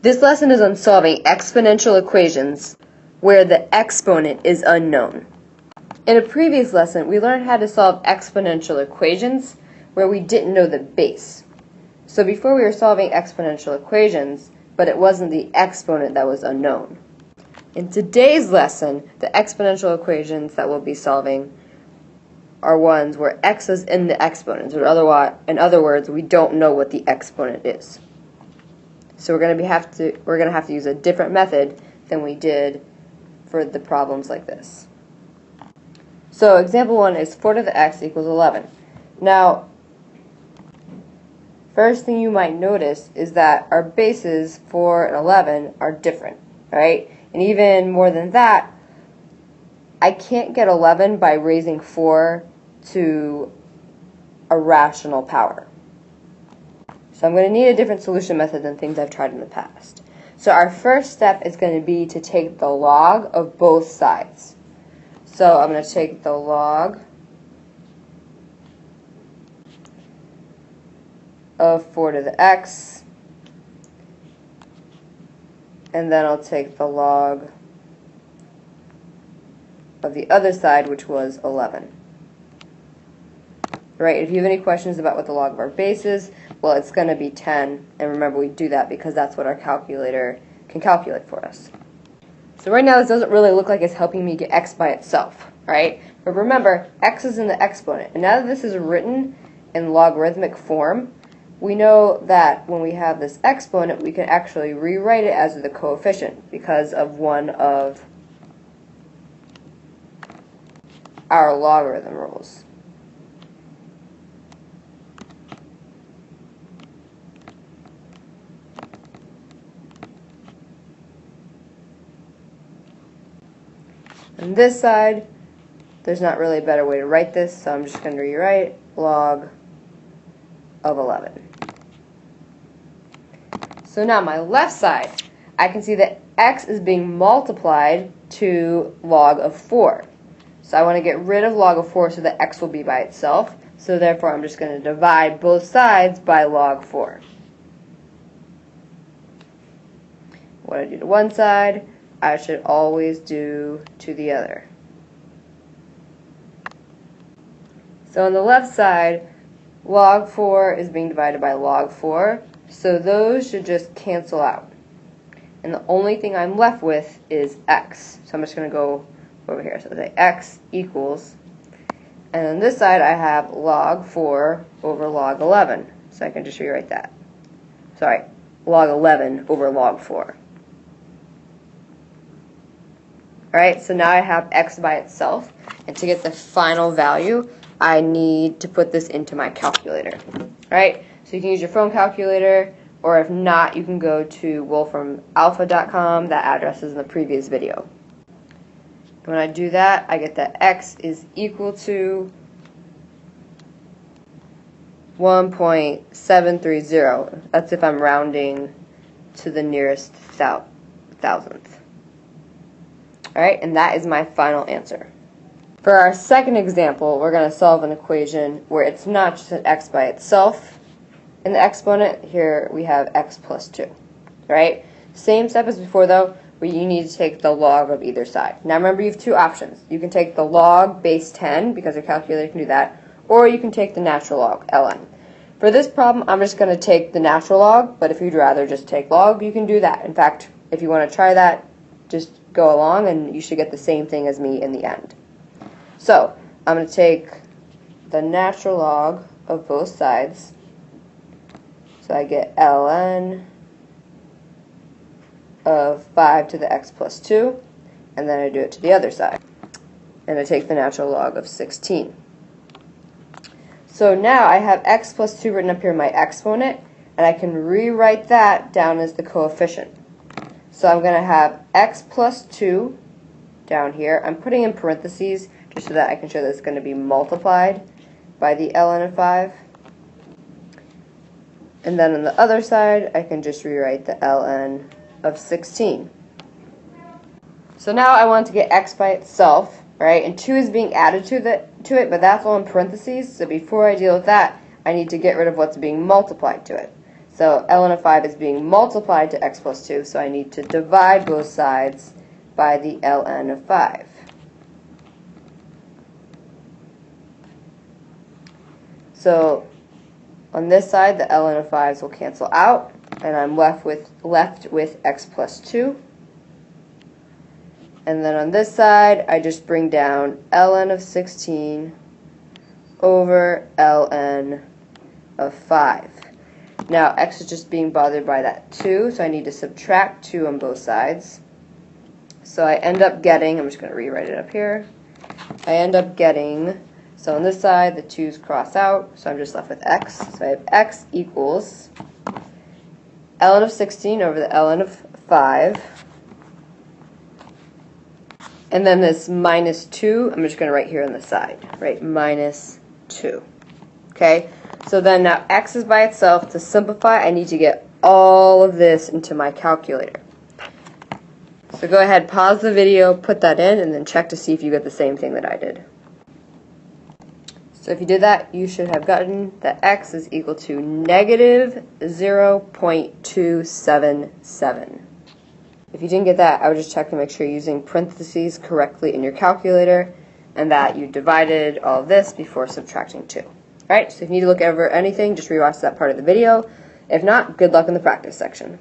This lesson is on solving exponential equations where the exponent is unknown. In a previous lesson, we learned how to solve exponential equations where we didn't know the base. So before we were solving exponential equations, but it wasn't the exponent that was unknown. In today's lesson, the exponential equations that we'll be solving are ones where x is in the exponents, or in other words, we don't know what the exponent is. So we're going to have to use a different method than we did for the problems like this. So example 1 is 4 to the x equals 11. Now, first thing you might notice is that our bases 4 and 11 are different, right? And even more than that, I can't get 11 by raising 4 to a rational power. So I'm going to need a different solution method than things I've tried in the past. So our first step is going to be to take the log of both sides. So I'm going to take the log of 4 to the x, and then I'll take the log of the other side, which was 11. Right, if you have any questions about what the log of our base is, well, it's going to be 10, and remember we do that because that's what our calculator can calculate for us. So right now this doesn't really look like it's helping me get x by itself, right? But remember, x is in the exponent, and now that this is written in logarithmic form, we know that when we have this exponent, we can actually rewrite it as the coefficient because of one of our logarithm rules. On this side, there's not really a better way to write this, so I'm just going to rewrite log of 11. So now my left side, I can see that x is being multiplied to log of 4. So I want to get rid of log of 4 so that x will be by itself. So therefore I'm just going to divide both sides by log 4. What I do to one side, I should always do to the other. So on the left side, log 4 is being divided by log 4, so those should just cancel out. And the only thing I'm left with is x. So I'm just going to go over here. So say x equals, and on this side I have log 4 over log 11. So I can just rewrite that. Sorry, log 11 over log 4. Alright, so now I have x by itself, and to get the final value, I need to put this into my calculator. Alright, so you can use your phone calculator, or if not, you can go to wolframalpha.com. That address is in the previous video. When I do that, I get that x is equal to 1.730. That's if I'm rounding to the nearest thousandth. Alright, and that is my final answer. For our second example, we're going to solve an equation where it's not just an x by itself in the exponent. Here we have x plus 2. Right? Same step as before though, where you need to take the log of either side. Now remember, you have two options. You can take the log base 10, because your calculator can do that, or you can take the natural log, ln. For this problem, I'm just going to take the natural log, but if you'd rather just take log, you can do that. In fact, if you want to try that, just go along and you should get the same thing as me in the end. So I'm going to take the natural log of both sides. So I get ln of 5 to the x plus 2, and then I do it to the other side. And I take the natural log of 16. So now I have x plus 2 written up here in my exponent, and I can rewrite that down as the coefficient. So I'm going to have x plus 2 down here. I'm putting in parentheses just so that I can show that it's going to be multiplied by the ln of 5. And then on the other side, I can just rewrite the ln of 16. So now I want to get x by itself, right? And 2 is being added to it, but that's all in parentheses. So before I deal with that, I need to get rid of what's being multiplied to it. So ln of 5 is being multiplied to x plus 2, so I need to divide both sides by the ln of 5. So on this side, the ln of 5s will cancel out, and I'm left with x plus 2. And then on this side, I just bring down ln of 16 over ln of 5. Now, x is just being bothered by that 2, so I need to subtract 2 on both sides. So I end up getting, I'm just going to rewrite it up here, I end up getting, so on this side, the 2's cross out, so I'm just left with x. So I have x equals ln of 16 over the ln of 5. And then this minus 2, I'm just going to write here on the side, right, minus 2. Okay, so then now x is by itself. To simplify, I need to get all of this into my calculator. So go ahead, pause the video, put that in, and then check to see if you get the same thing that I did. So if you did that, you should have gotten that x is equal to negative 0.277. If you didn't get that, I would just check to make sure you're using parentheses correctly in your calculator and that you divided all of this before subtracting 2. Alright, so if you need to look over anything, just rewatch that part of the video. If not, good luck in the practice section.